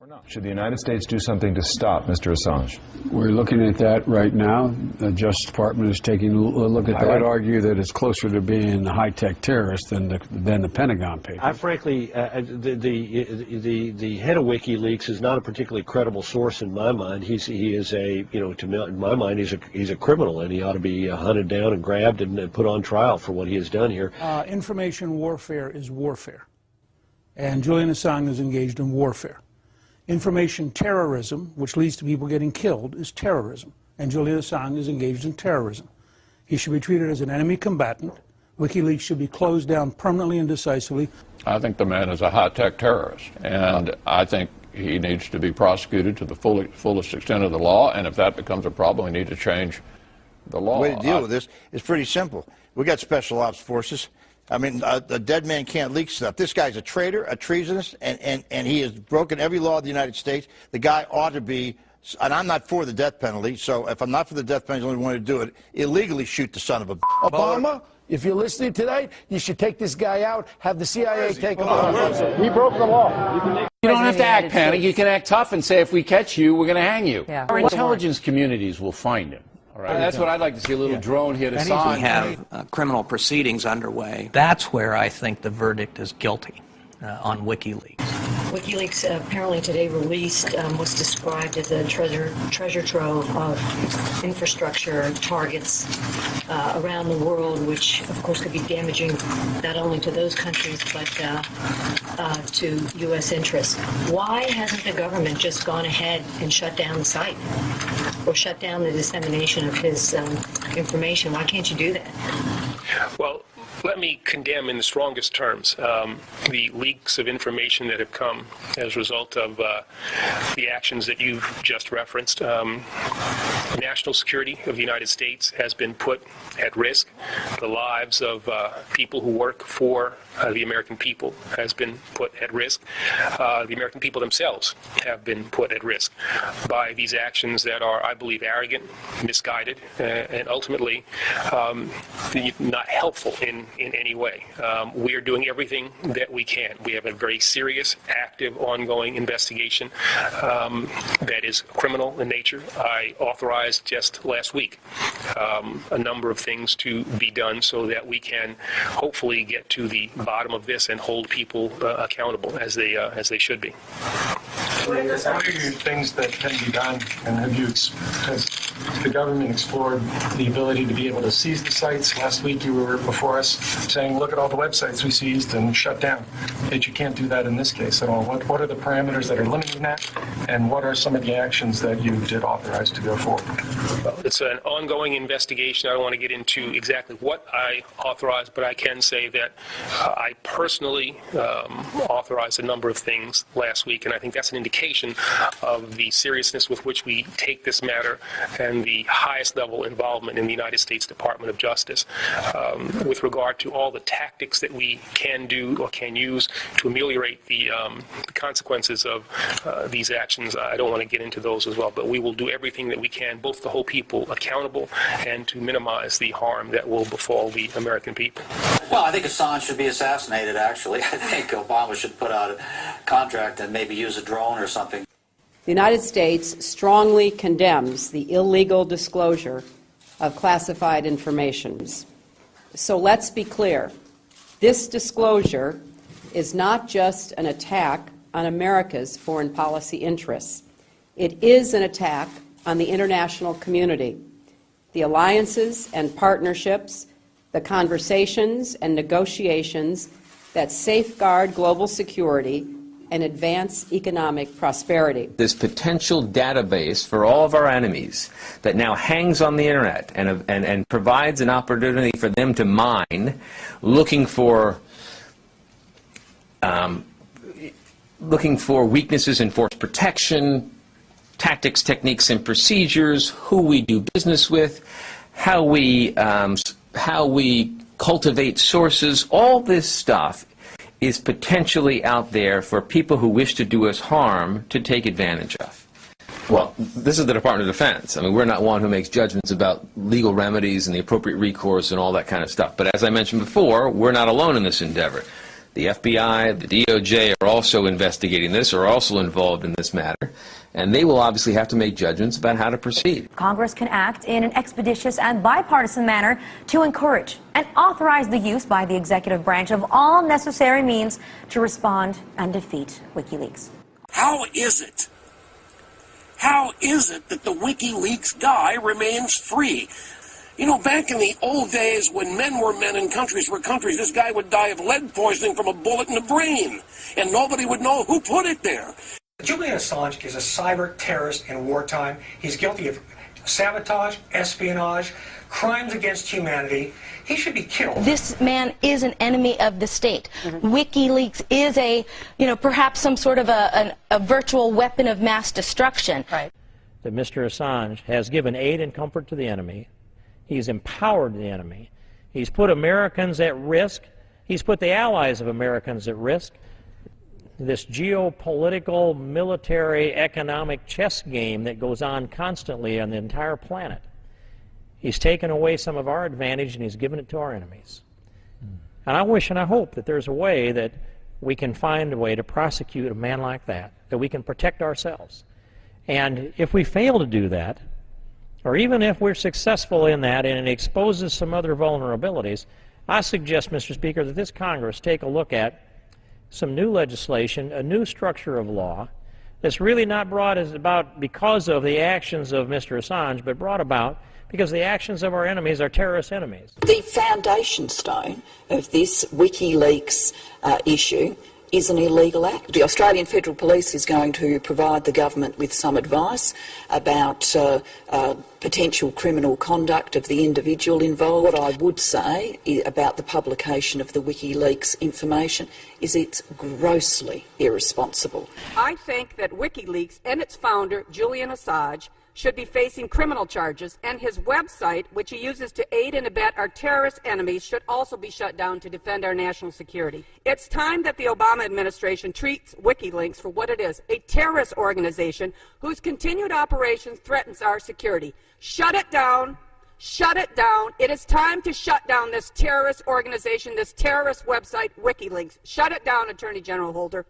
Or not? Should the United States do something to stop Mr. Assange? We're looking at that right now. The Justice Department is taking a look at that. I would argue that it's closer to being a high-tech terrorist than the Pentagon Papers. Frankly, the head of WikiLeaks is not a particularly credible source in my mind. He is a, in my mind, he's a criminal, and he ought to be hunted down and grabbed and put on trial for what he has done here. Information warfare is warfare, and Julian Assange is engaged in warfare. Information terrorism, which leads to people getting killed, is terrorism, and Julian Assange is engaged in terrorism. He should be treated as an enemy combatant. WikiLeaks should be closed down permanently and decisively. I think the man is a high-tech terrorist, and I think he needs to be prosecuted to the fullest extent of the law, and if that becomes a problem, we need to change the law. The way to deal with this is pretty simple. We got special ops forces. I mean, a dead man can't leak stuff. This guy's a traitor, a treasonous, and he has broken every law of the United States. The guy ought to be, and I'm not for the death penalty, so if I'm not for the death penalty, the only one to do it, illegally shoot the son of a... Obama, if you're listening today, you should take this guy out, have the CIA take him out. He broke the law. You don't have to act panic. You can act tough and say, if we catch you, we're going to hang you. Yeah. Our intelligence communities will find him. Right. That's what I'd like to see, a little drone hit Assange. We have criminal proceedings underway. That's where I think the verdict is guilty on WikiLeaks. WikiLeaks apparently today released what's described as a treasure trove of infrastructure targets around the world, which of course could be damaging not only to those countries but to U.S. interests. Why hasn't the government just gone ahead and shut down the site or shut down the dissemination of his information? Why can't you do that? Well, let me condemn in the strongest terms the leaks of information that have come as a result of the actions that you've just referenced. National security of the United States has been put at risk. The lives of people who work for the American people has been put at risk. The American people themselves have been put at risk by these actions that are, I believe, arrogant, misguided, and ultimately not helpful in any way. We are doing everything that we can. We have a very serious, active, ongoing investigation that is criminal in nature. I authorized just last week a number of things to be done so that we can hopefully get to the bottom of this and hold people accountable as they should be. What are things that can be done, and has the government explored the ability to be able to seize the sites? Last week you were before us saying, look at all the websites we seized and shut down. Yet you can't do that in this case at all. What are the parameters that are limiting that, and what are some of the actions that you did authorize to go forward? Well, it's an ongoing investigation. I don't want to get into exactly what I authorized, but I can say that I personally authorized a number of things last week, and I think that's an indication of the seriousness with which we take this matter and the highest level involvement in the United States Department of Justice with regard to all the tactics that we can do or can use to ameliorate the consequences of these actions. I don't want to get into those as well, but we will do everything that we can, both to hold people accountable and to minimize the harm that will befall the American people. Well, I think Assange should be assassinated, actually. I think Obama should put out a contract and maybe use a drone or something. The United States strongly condemns the illegal disclosure of classified information. So let's be clear. This disclosure is not just an attack on America's foreign policy interests. It is an attack on the international community, the alliances and partnerships, the conversations and negotiations that safeguard global security and advance economic prosperity. This potential database for all of our enemies that now hangs on the internet and provides an opportunity for them to mine, looking for weaknesses in force protection, tactics, techniques, and procedures, who we do business with, how we cultivate sources. All this stuff is potentially out there for people who wish to do us harm to take advantage of. Well, this is the Department of Defense. I mean, we're not one who makes judgments about legal remedies and the appropriate recourse and all that kind of stuff. But as I mentioned before, we're not alone in this endeavor. The FBI, the DOJ are also investigating this, are also involved in this matter, and they will obviously have to make judgments about how to proceed. Congress can act in an expeditious and bipartisan manner to encourage and authorize the use by the executive branch of all necessary means to respond and defeat WikiLeaks. How is it that the WikiLeaks guy remains free? You know, back in the old days when men were men and countries were countries, this guy would die of lead poisoning from a bullet in the brain, and nobody would know who put it there. Julian Assange is a cyber terrorist in wartime. He's guilty of sabotage, espionage, crimes against humanity. He should be killed. This man is an enemy of the state. WikiLeaks is a, perhaps some sort of a virtual weapon of mass destruction. Right. That Mr. Assange has given aid and comfort to the enemy. He's empowered the enemy. He's put Americans at risk. He's put the allies of Americans at risk. This geopolitical, military, economic chess game that goes on constantly on the entire planet. He's taken away some of our advantage and he's given it to our enemies. And I wish and I hope that there's a way that we can find a way to prosecute a man like that we can protect ourselves. And if we fail to do that, or even if we're successful in that and it exposes some other vulnerabilities, I suggest, Mr. Speaker, that this Congress take a look at some new legislation, a new structure of law that's really not brought about because of the actions of Mr. Assange, but brought about because the actions of our enemies are terrorist enemies. The foundation stone of this WikiLeaks issue is an illegal act. The Australian Federal Police is going to provide the government with some advice about potential criminal conduct of the individual involved. What I would say about the publication of the WikiLeaks information is it's grossly irresponsible. I think that WikiLeaks and its founder, Julian Assange, should be facing criminal charges, and his website, which he uses to aid and abet our terrorist enemies, should also be shut down to defend our national security. It's time that the Obama administration treats WikiLeaks for what it is, a terrorist organization whose continued operation threatens our security. Shut it down. Shut it down. It is time to shut down this terrorist organization, this terrorist website, WikiLeaks. Shut it down, Attorney General Holder.